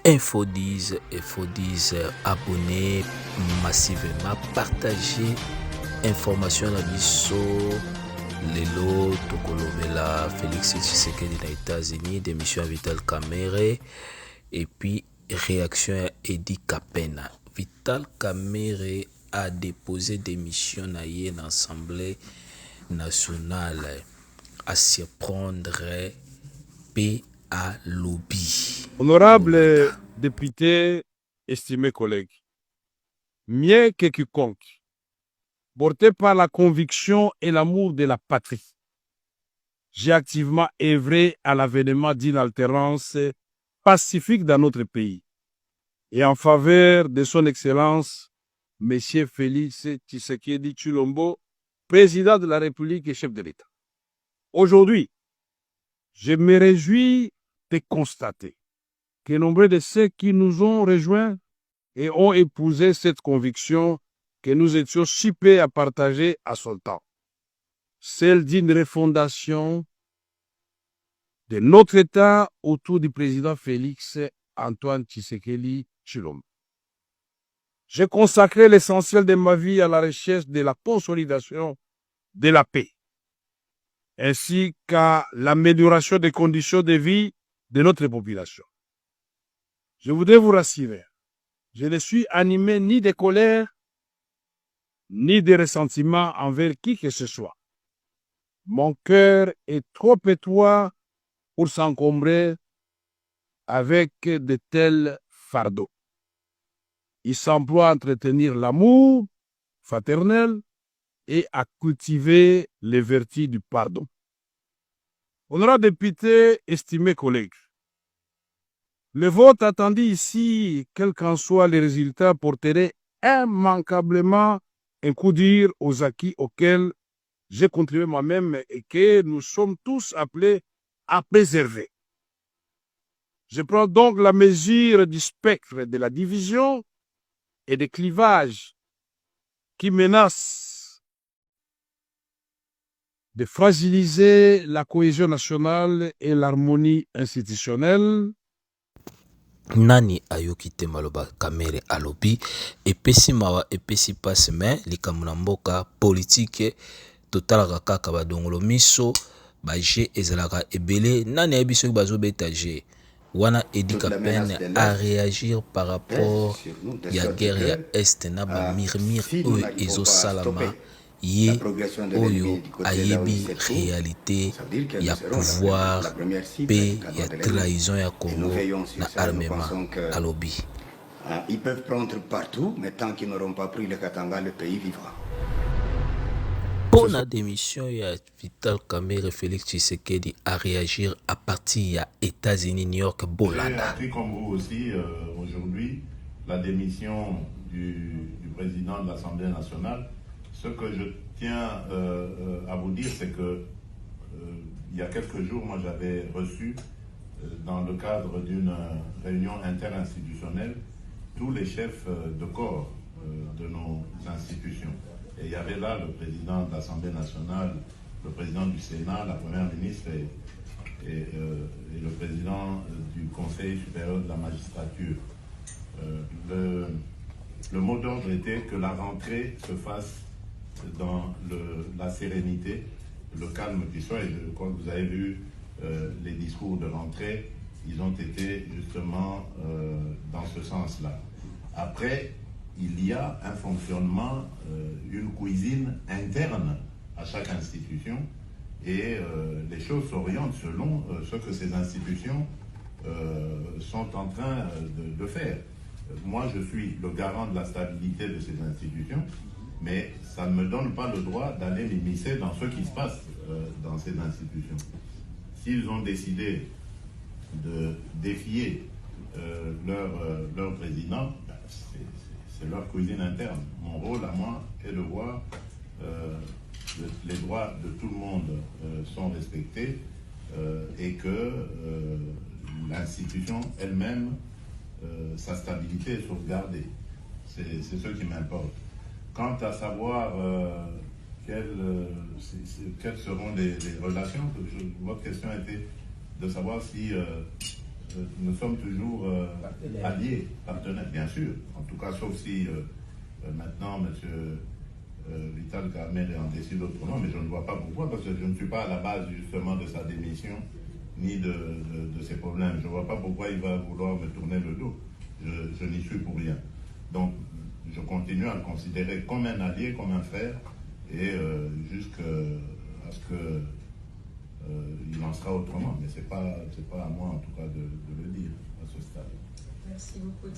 Info 10, abonnez massivement, partagez information à biso. Lelo tokolobela Félix Tshisekedi na États-Unis, démission à Vital Kamerhe et puis réaction à Edi Kapena. Vital Kamerhe a déposé démission na l'Assemblée nationale à se prendre P à lobby. Honorables députés, estimés collègues, mieux que quiconque, porté par la conviction et l'amour de la patrie, j'ai activement œuvré à l'avènement d'une alternance pacifique dans notre pays et en faveur de son Excellence, M. Félix Tshisekedi Tshilombo, président de la République et chef de l'État. Aujourd'hui, je me réjouis de constater que nombreux de ceux qui nous ont rejoints et ont épousé cette conviction que nous étions si peu à partager à son temps, celle d'une refondation de notre État autour du président Félix Antoine Tshisekedi Tshilombo. J'ai consacré l'essentiel de ma vie à la recherche de la consolidation de la paix, ainsi qu'à l'amélioration des conditions de vie de notre population. Je voudrais vous rassurer, je ne suis animé ni de colère, ni de ressentiment envers qui que ce soit. Mon cœur est trop étroit pour s'encombrer avec de tels fardeaux. Il s'emploie à entretenir l'amour fraternel et à cultiver les vertus du pardon. Honorables députés, estimés collègues, le vote attendu ici, quel qu'en soit les résultats, porterait immanquablement un coup dur aux acquis auxquels j'ai contribué moi-même et que nous sommes tous appelés à préserver. Je prends donc la mesure du spectre de la division et des clivages qui menacent de fragiliser la cohésion nationale et l'harmonie institutionnelle. Nani ayoki te maloba Kamerhe alobi epesi mawa epesi pasi me likambo na mboka politique totalaka kaka badongolo miso baje ezalaka ebele nani ayebi soki bazobeta je wana Edi Kapena a réagir par rapport ya guerre ya este na bamirmire oyo ezosalama ye oyo ayebi réalité ya pouvoir pe ya trahison ya Congo na armement alobi. Ils peuvent prendre partout, mais tant qu'ils n'auront pas pris le Katanga, le pays vivra. Pour la démission, il y a Vital Kamerhe Félix Tshisekedi à réagir à partir des États-Unis, New York, Bolanda. J'ai appris comme vous aussi aujourd'hui la démission du président de l'Assemblée nationale. Ce que je tiens à vous dire, c'est que il y a quelques jours, moi j'avais reçu dans le cadre d'une réunion interinstitutionnelle tous les chefs de corps de nos institutions. Et il y avait là le président de l'Assemblée nationale, le président du Sénat, la première ministre et le président du Conseil supérieur de la magistrature. Le mot d'ordre était que la rentrée se fasse dans la sérénité, le calme qui soit. Et je crois que vous avez vu les discours de rentrée, ils ont été justement dans ce sens-là. Après, il y a un fonctionnement, une cuisine interne à chaque institution et les choses s'orientent selon ce que ces institutions sont en train de faire. Moi, je suis le garant de la stabilité de ces institutions, mais ça ne me donne pas le droit d'aller m'immiscer dans ce qui se passe dans ces institutions. S'ils ont décidé de défier leur président, c'est leur cuisine interne. Mon rôle à moi est de voir les droits de tout le monde sont respectés et que l'institution elle-même, sa stabilité est sauvegardée. C'est ce qui m'importe. Quant à savoir quelles seront les relations, votre question était de savoir si nous sommes toujours alliés, partenaires, bien sûr. En tout cas, sauf si maintenant, M. Vital Kamerhe en décide autrement, mais je ne vois pas pourquoi, parce que je ne suis pas à la base justement de sa démission, ni de ses problèmes. Je ne vois pas pourquoi il va vouloir me tourner le dos. Je n'y suis pour rien. Donc, je continue à le considérer comme un allié, comme un frère, et jusqu'à ce que il en sera autrement. Mais ce n'est pas à moi, en tout cas, de le dire à ce stade. Merci beaucoup.